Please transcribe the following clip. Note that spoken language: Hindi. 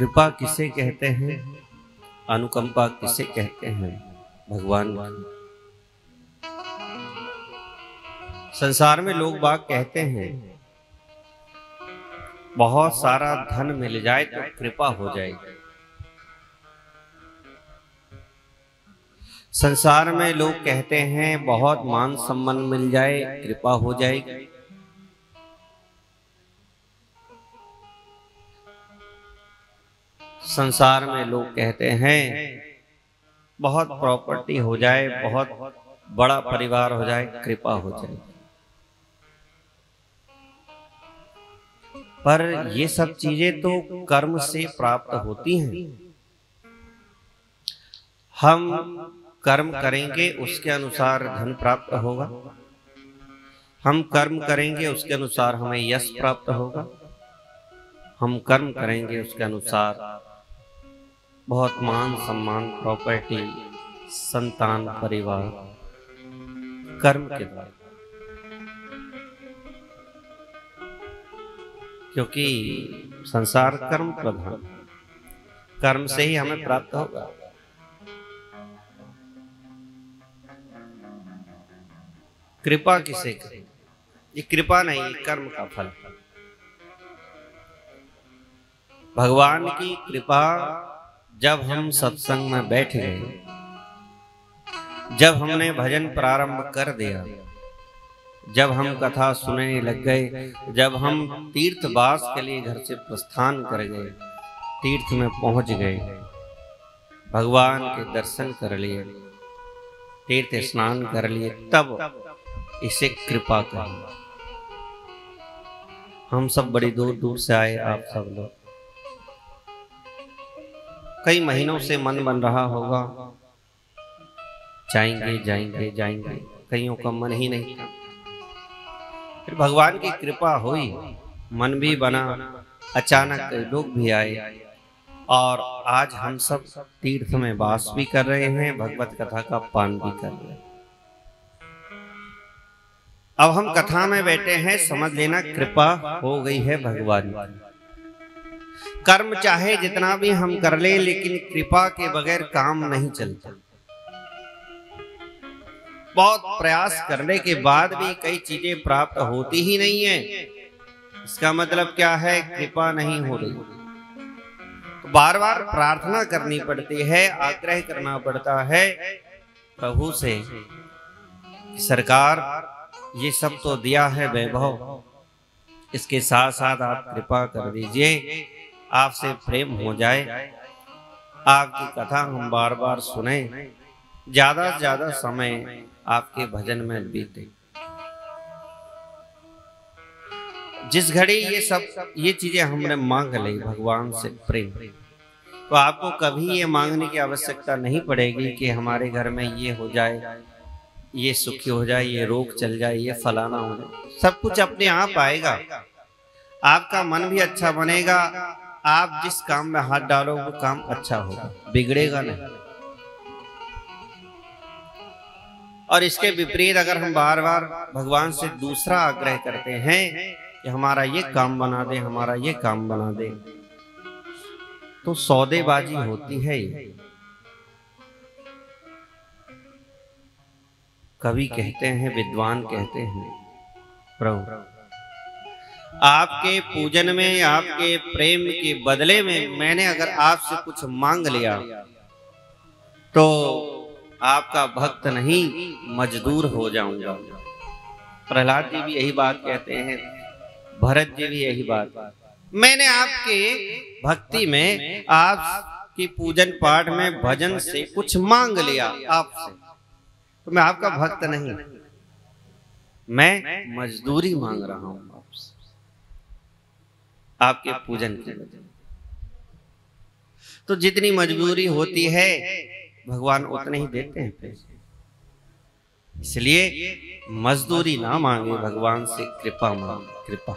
कृपा किसे कहते हैं, अनुकंपा किसे कहते हैं? भगवान की। संसार में लोग बाग कहते हैं बहुत सारा धन मिल जाए तो कृपा हो जाएगी। संसार में लोग कहते हैं बहुत मान सम्मान मिल जाए कृपा हो जाएगी। संसार में लोग कहते हैं बहुत प्रॉपर्टी हो जाए, बहुत बड़ा परिवार हो जाए, कृपा हो जाए। पर ये सब चीजें तो कर्म से प्राप्त होती हैं। हम कर्म करेंगे उसके अनुसार धन प्राप्त होगा, हम कर्म करेंगे उसके अनुसार हमें यश प्राप्त होगा, हम कर्म करेंगे उसके अनुसार बहुत मान सम्मान, प्रॉपर्टी, संतान, परिवार, कर्म के द्वारा। क्योंकि संसार कर्म प्रधान, कर्म से ही हमें प्राप्त होगा। कृपा किसे करें? ये कृपा नहीं, कर्म का फल। भगवान की कृपा जब हम सत्संग में बैठ गए, जब हमने भजन प्रारंभ कर दिया, जब हम कथा सुनने लग गए, जब हम तीर्थवास के लिए घर से प्रस्थान कर गए, तीर्थ में पहुंच गए, भगवान के दर्शन कर लिए, तीर्थ स्नान कर लिए, तब इसे कृपा कहें। हम सब बड़ी दूर दूर से आए, आप सब लोग कई महीनों से मन बन रहा होगा जाएंगे जाएंगे जाएंगे, कईयों का मन ही नहीं था। फिर भगवान की कृपा हुई, मन भी बना, अचानक कई लोग भी आए और आज हम सब तीर्थ में वास भी कर रहे हैं, भगवत कथा का पान भी कर रहे हैं। अब हम कथा में बैठे हैं, समझ लेना कृपा हो गई है भगवान की। कर्म चाहे जितना भी हम कर ले, लेकिन कृपा के बगैर काम नहीं चलता। बहुत प्रयास करने के बाद भी कई चीजें प्राप्त होती ही नहीं है। इसका मतलब क्या है? कृपा नहीं हो रही। तो बार बार प्रार्थना करनी पड़ती है, आग्रह करना पड़ता है प्रभु से, सरकार ये सब तो दिया है वैभव, इसके साथ साथ आप कृपा कर दीजिए, आपसे प्रेम हो जाए, आपकी कथा हम बार बार सुने, ज्यादा से ज्यादा समय आपके भजन में बीते। जिस घड़ी ये चीजें हमने मांग ली भगवान से प्रेम, तो आपको कभी ये मांगने की आवश्यकता नहीं पड़ेगी कि हमारे घर में ये हो जाए, ये सुखी हो जाए, ये रोग चल जाए, ये फलाना हो जाए। सब कुछ अपने आप आएगा। आपका मन भी अच्छा बनेगा, आप जिस काम में हाथ डालो वो काम अच्छा होगा, बिगड़ेगा नहीं। और इसके विपरीत अगर हम बार बार भगवान से दूसरा आग्रह करते हैं कि हमारा ये काम बना दे, हमारा ये काम बना दे, तो सौदेबाजी होती है। ये कवि कहते हैं, विद्वान कहते हैं, प्रभु आपके पूजन में, आपके प्रेम के बदले में मैंने अगर आपसे कुछ मांग लिया तो आपका भक्त नहीं मजदूर हो जाऊंगा। प्रहलाद जी भी यही बात कहते हैं, भरत जी भी यही बात। मैंने आपके भक्ति में, आपकी पूजन पाठ में, भजन से कुछ मांग लिया आपसे, तो मैं आपका भक्त नहीं, मैं मजदूरी मांग रहा हूं आपसे, आपके पूजन के वजह। तो जितनी मजबूरी होती है भगवान उतने ही देते हैं पैसे। इसलिए मजदूरी ना मांगे, भगवान से कृपा मांगे, कृपा।